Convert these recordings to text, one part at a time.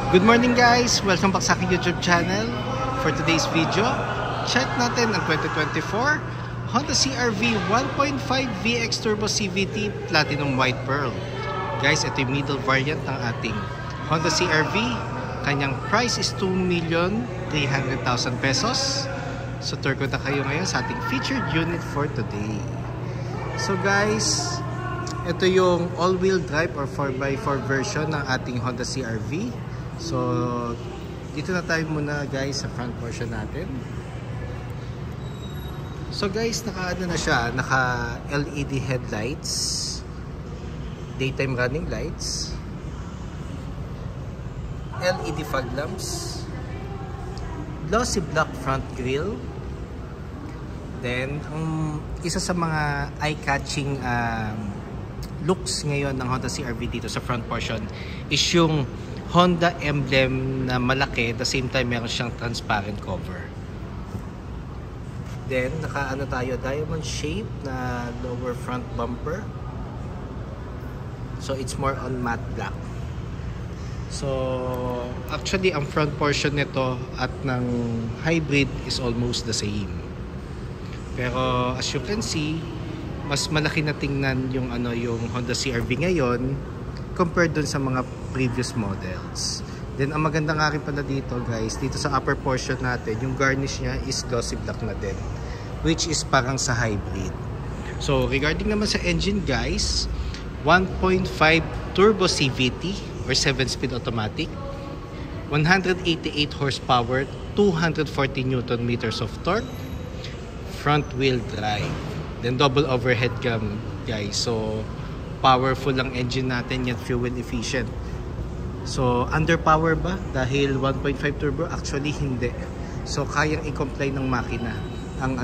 Good morning guys! Welcome back sa aking YouTube channel. For today's video, check natin ang 2024 Honda CR-V 1.5 VX Turbo CVT Platinum White Pearl. Guys, ito yung middle variant ng ating Honda CR-V. Kanyang price is 2,300,000 pesos. So tour ko na kayo ngayon sa ating featured unit for today. So guys, ito yung all-wheel drive or 4x4 version ng ating Honda CR-V. So, dito na tayo muna guys sa front portion natin. So guys, naka-ano na siya, naka-LED headlights, daytime running lights, LED fog lamps, glossy black front grille. Then, ang isa sa mga eye-catching looks ngayon ng Honda CR-V dito sa front portion is yung Honda emblem na malaki, at the same time meron siyang transparent cover. Then naka-ano tayo, diamond shape na lower front bumper. So it's more on matte black. So actually ang front portion nito at ng hybrid is almost the same. Pero as you can see, mas malaki na tingnan yung yung Honda CR-V ngayon compared dun sa mga previous models. Then ang maganda nga rin pala dito guys, dito sa upper portion natin, yung garnish niya is glossy black na din, which is parang sa hybrid. So regarding naman sa engine guys, 1.5 turbo CVT or 7-speed automatic, 188 horsepower, 240 Newton meters of torque, front wheel drive, then double overhead cam guys. So powerful ang engine natin, yet fuel efficient. So underpower ba dahil 1.5 turbo? Actually hindi. So kayang i-comply ng makina ang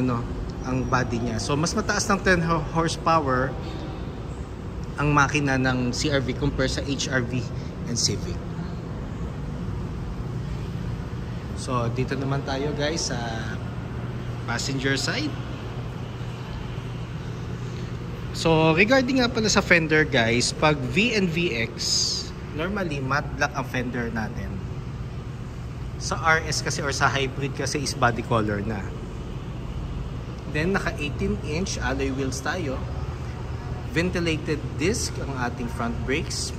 ang body niya. So mas mataas ng 10 horsepower ang makina ng CR-V compare sa HR-V and Civic. So dito naman tayo guys sa passenger side. So regarding nga pala sa fender guys, pag V and VX, normally matte black ang fender natin. Sa RS kasi or sa hybrid kasi is body color na. Then naka 18-inch alloy wheels tayo. Ventilated disc ang ating front brakes.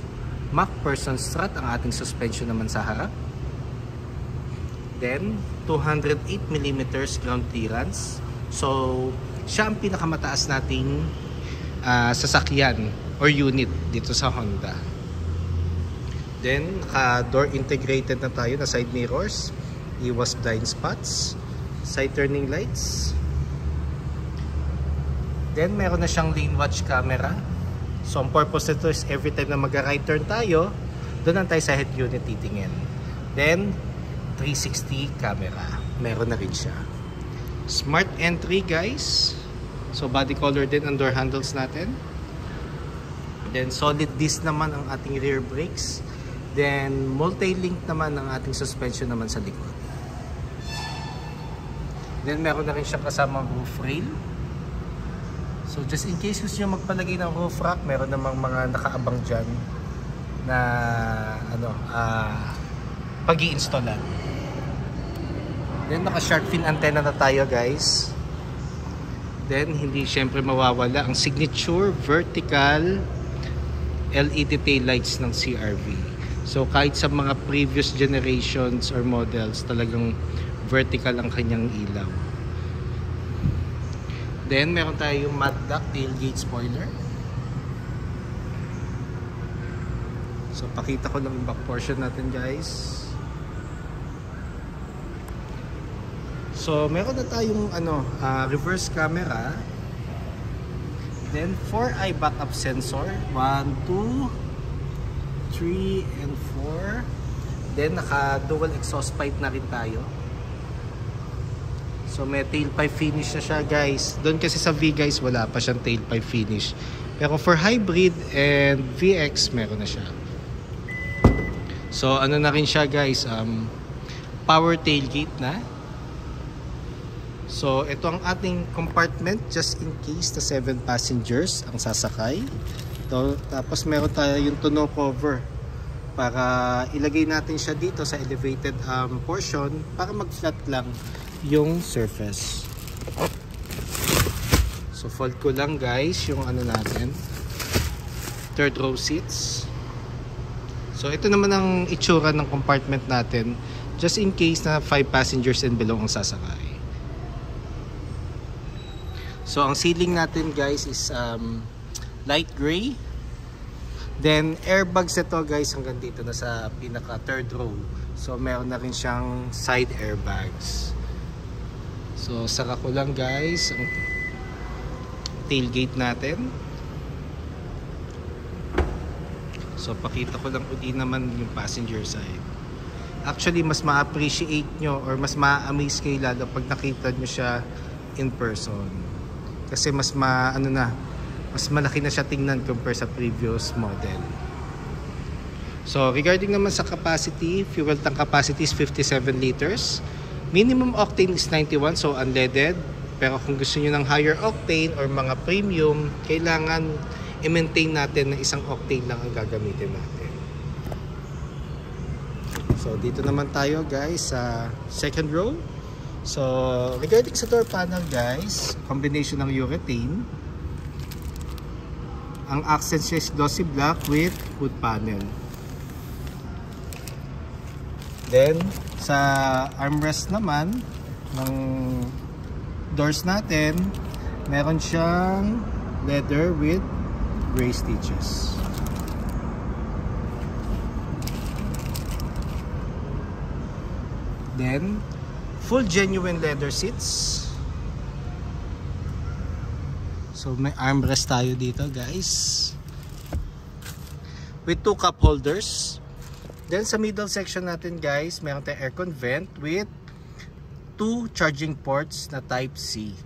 MacPherson strut ang ating suspension naman sa harap. Then 208mm ground clearance. So siya ang pinakamataas nating sasakyan or unit dito sa Honda. Then door integrated na tayo na side mirrors, iwas blind spots, side turning lights. Then meron na siyang lane watch camera. So ang purpose nito is every time na mag-right turn tayo, doon lang tayo sa head unit titingin. Then 360 camera, meron na rin siya. Smart entry guys. So body color din ang door handles natin. Then solid disc naman ang ating rear brakes. Then multi-link naman ang ating suspension naman sa likod. Then meron na rin siyang kasamang roof rail. So just in case gusto nyo magpalagay ng roof rack, meron namang mga nakaabang dyan na pag-i-installan. Then naka shark fin antenna na tayo guys. Then hindi syempre mawawala ang signature vertical LED tail lights ng CR-V. So kahit sa mga previous generations or models, talagang vertical ang kanyang ilaw. Then meron tayong matte black tailgate spoiler. So pakita ko lang yung back portion natin guys. So meron na tayong reverse camera. Then 4-eye backup sensor, 1, 2, 3, and 4. Then naka dual exhaust pipe na rin tayo. So may tailpipe finish na siya guys. Doon kasi sa V guys wala pa siyang tailpipe finish. Pero for hybrid and VX meron na siya. So ano na rin siya guys, power tailgate na. So ito ang ating compartment just in case na 7 passengers ang sasakay. Tapos meron tayo yung tonneau cover para ilagay natin siya dito sa elevated portion para mag-flat lang yung surface. So fold ko lang guys yung ano natin, third row seats. So ito naman ang itsura ng compartment natin just in case na 5 passengers and below ang sasakay. So ang ceiling natin guys is light gray. Then airbags ito guys hanggang dito na sa pinaka third row. So meron na rin siyang side airbags. So saka ko lang guys ang tailgate natin. So pakita ko lang uli naman yung passenger side. Actually mas ma-appreciate nyo or mas ma-amaze kayo lalo pag nakita nyo siya in person. Kasi mas mas malaki na siya tingnan compare sa previous model. So regarding naman sa capacity, fuel tank capacity is 57 liters. Minimum octane is 91, so unleaded. Pero kung gusto niyo ng higher octane or mga premium, kailangan i-maintain natin na isang octane lang ang gagamitin natin. So dito naman tayo guys sa second row. So regarding sa door panel guys, combination ng urethane. Ang accent siya is glossy black with wood panel. Then sa armrest naman ng doors natin, meron siyang leather with gray stitches. Then full genuine leather seats. So may armrest tayo dito guys with 2 cup holders. Then sa middle section natin guys, meron tayong aircon vent with 2 charging ports na type C.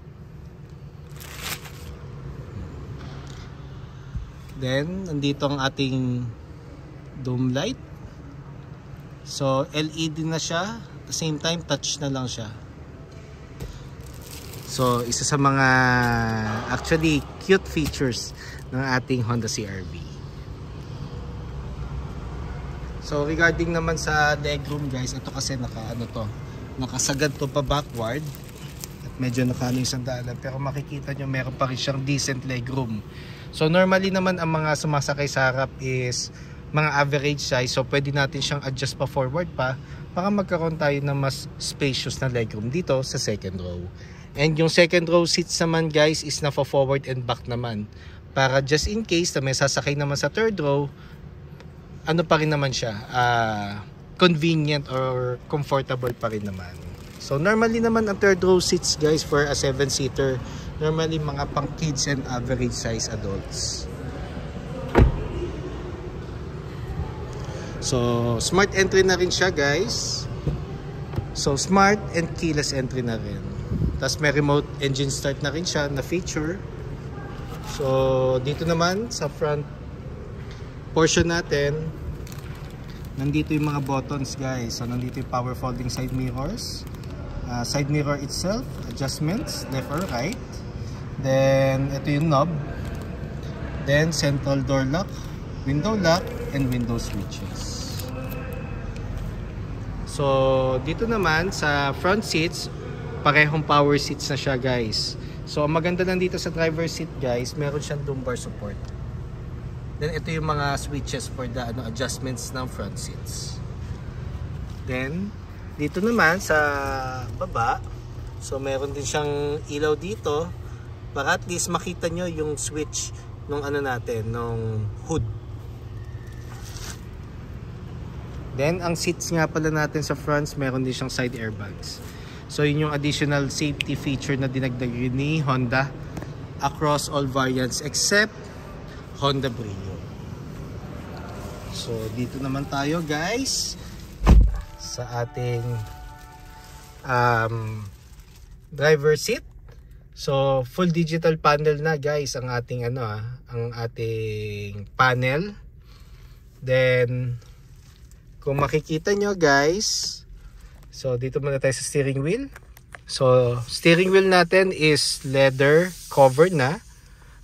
Then nandito ang ating dome light. So LED na siya, at the same time touch na lang siya. So isa sa mga actually cute features ng ating Honda CR-V. So regarding naman sa legroom guys, ito kasi nakasagad to pa backward at medyo nakaano yung sandalan, pero makikita nyo meron pa rin siyang decent legroom. So normally naman ang mga sumasakay sa harap is mga average size, so pwede natin siyang adjust pa forward pa para magkaroon tayo ng mas spacious na legroom dito sa second row. And yung second row seats naman guys is na forward and back naman, para just in case na may sasakay naman sa third row, ano pa rin naman siya, convenient or comfortable pa rin naman. So normally naman ang third row seats guys for a 7-seater, normally mga pang kids and average size adults. So smart entry na rin siya guys. So smart and keyless entry na rin. Tapos may remote engine start na rin siya na feature. So dito naman sa front portion natin, nandito yung mga buttons guys. So nandito yung power folding side mirrors, side mirror itself, adjustments left or right. Then ito yung knob. Then central door lock, window lock, and window switches. So dito naman sa front seats, parehong power seats na siya guys. So ang maganda lang dito sa driver seat guys, meron siyang lumbar support. Then ito yung mga switches for the adjustments ng front seats. Then dito naman sa baba, so meron din siyang ilaw dito para at least makita nyo yung switch nung nung hood. Then ang seats nga pala natin sa fronts, meron din siyang side airbags. So yun yung additional safety feature na dinagdag ni Honda across all variants except Honda Brio. So dito naman tayo guys sa ating driver seat. So full digital panel na guys ang ating ang ating panel. Then kung makikita nyo guys, so dito muna tayo sa steering wheel. So steering wheel natin is leather cover na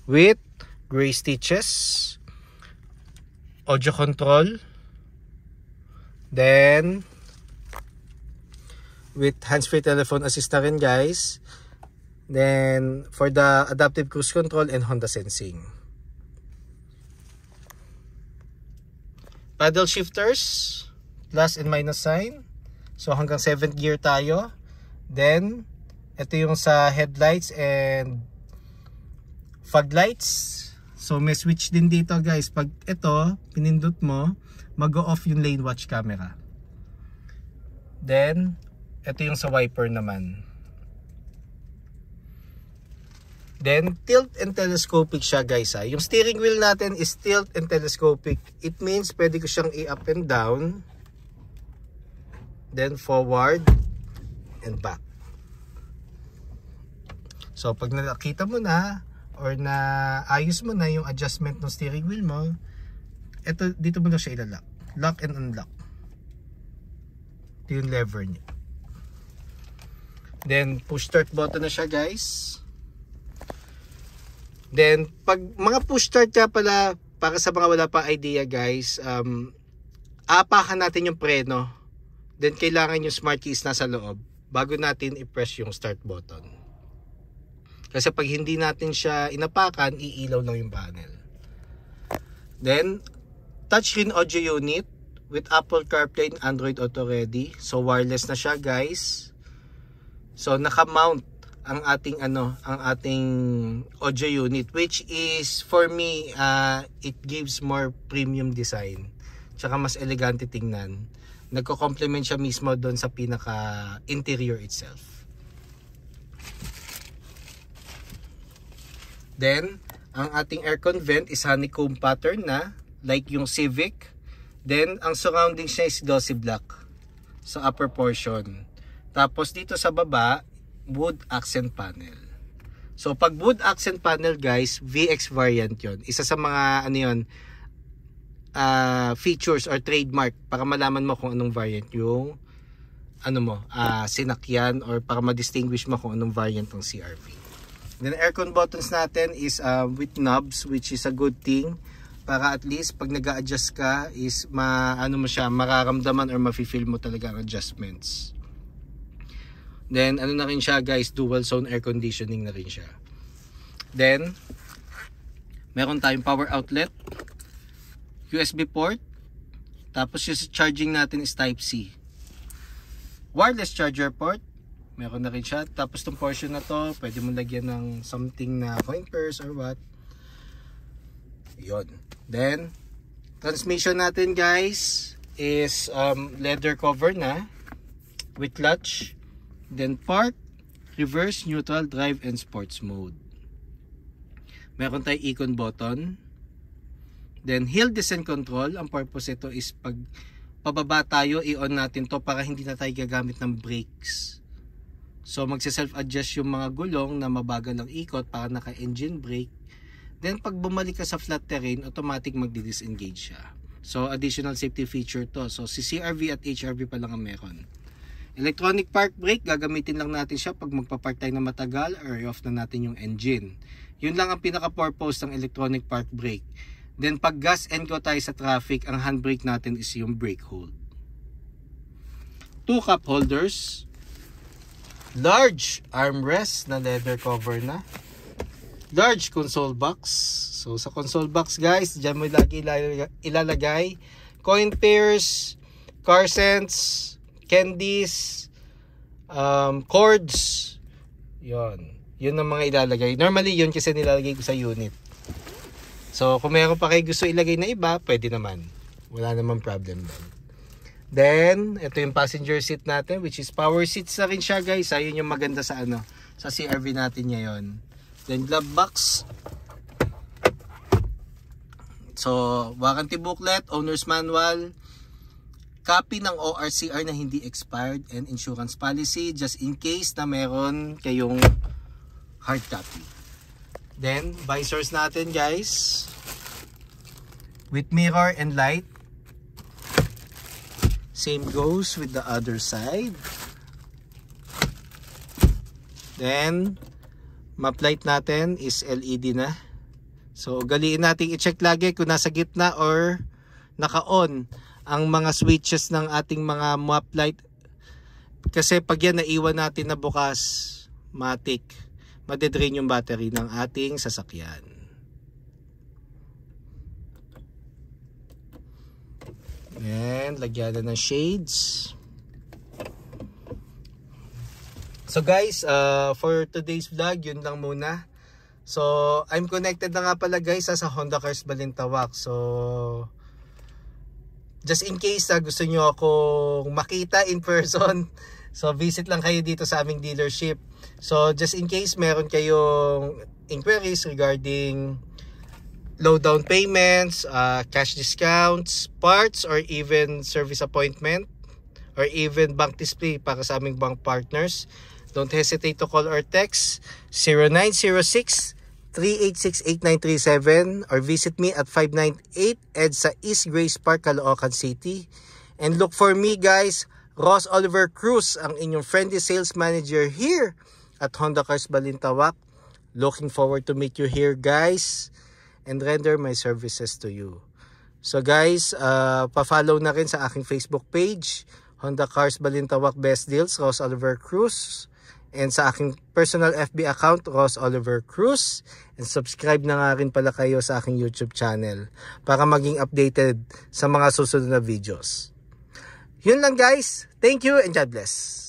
with gray stitches, audio control, Then, with hands-free telephone assist na rin guys. Then, for the adaptive cruise control and Honda sensing. Paddle shifters, plus and minus sign. So, hanggang 7th gear tayo. Then, ito yung sa headlights and fog lights. So, may switch din dito guys. Pag ito, pinindot mo, mag-off yung lane watch camera. Then, ito yung sa wiper naman. Then, tilt and telescopic siya guys. Yung steering wheel natin is tilt and telescopic. It means pwede ko siyang i-up and down. Then, forward and back. So, pag nakita mo na or na ayos mo na yung adjustment ng steering wheel mo, ito, dito mo na siya ilalak. Lock and unlock. Ito yung lever niya. Then, push start button na siya guys. Then, pag mga push start ka pala, para sa mga wala pa idea guys, aapakan natin yung preno. Then, kailangan yung smart keys nasa loob bago natin i-press yung start button. Kasi pag hindi natin siya inapakan, iilaw lang yung panel. Then, touchscreen audio unit with Apple CarPlay and Android Auto Ready. So, wireless na siya guys. So, naka-mount ang ating audio unit, which is for me it gives more premium design, tsaka mas elegante tingnan. Nagko-complement siya mismo doon sa pinaka interior itself. Then ang ating aircon vent is honeycomb pattern na like yung Civic. Then ang surrounding siya is glossy black sa upper portion. Tapos dito sa baba, wood accent panel. So pag wood accent panel guys, VX variant yon. Isa sa mga features or trademark para malaman mo kung anong variant yung sinakyan, or para ma-distinguish mo kung anong variant ng CR-V. Then aircon buttons natin is with knobs, which is a good thing para at least pag nag-a-adjust ka is mararamdaman or mafe-feel mo talaga ang adjustments. Then, na rin siya guys, dual zone air conditioning na rin siya. Then, meron tayong power outlet, USB port, tapos yung charging natin is Type-C. Wireless charger port, meron na rin siya. Tapos itong portion na to, pwede mo lagyan ng something na coin purse or what. Yun. Then, transmission natin guys is leather cover na with clutch. Then park, reverse, neutral, drive, and sports mode. Meron tayong icon button. Then hill descent control. Ang purpose ito is pag pababa tayo, i-on natin to para hindi na tayo gagamit ng brakes. So magse-self-adjust yung mga gulong na mabagal ang ikot para naka-engine brake. Then pag bumalik ka sa flat terrain, automatic magdi-disengage siya. So additional safety feature to. So si CR-V at HR-V pa lang ang meron. Electronic park brake, gagamitin lang natin siya pag magpa-park tayo na matagal or i-off na natin yung engine. Yun lang ang pinaka-purpose ng electronic park brake. Then pag gas and go tayo sa traffic, ang handbrake natin is yung brake hold. 2 cup holders. Large armrest na leather cover na. Large console box. So sa console box guys, dyan mo lagi ilalagay coin pairs, car cents, candies, cords. Yun ang mga ilalagay. Normally yun kasi nilalagay ko sa unit. So kung meron pa kayo gusto ilagay na iba, pwede naman. Wala namang problem doon. Then ito yung passenger seat natin, which is power seats na rin siya guys. Ayun yung maganda sa sa CR-V natin ngayon. Then glove box. So warranty booklet, owner's manual, copy ng ORCR na hindi expired, and insurance policy just in case na meron kayong hard copy. Then visors natin guys with mirror and light. Same goes with the other side. Then map light natin is LED na. So ugaliin natin i-check lagi kung nasa gitna or naka-on ang mga switches ng ating mga map light. Kasi pag yan naiwan natin na bukas, matik, madedrain yung battery ng ating sasakyan. And lagyan na ng shades. So guys, for today's vlog, yun lang muna. So, I'm connected na nga pala guys sa Honda Cars Balintawak. So, just in case gusto nyo akong makita in person, so visit lang kayo dito sa aming dealership. So, just in case meron kayong inquiries regarding low down payments, cash discounts, parts, or even service appointment, or even bank display para sa aming bank partners, don't hesitate to call or text 0906-386-8937 or visit me at 598 EDSA East Grace Park, Caloocan City. And look for me guys, Ross Oliver Cruz, ang inyong friendly sales manager here at Honda Cars Balintawak. Looking forward to meet you here guys and render my services to you. So guys, pa-follow na rin sa aking Facebook page, Honda Cars Balintawak Best Deals, Ross Oliver Cruz. And sa aking personal FB account, Ross Oliver Cruz. And subscribe na nga rin pala kayo sa aking YouTube channel para maging updated sa mga susunod na videos. Yun lang guys. Thank you and God bless.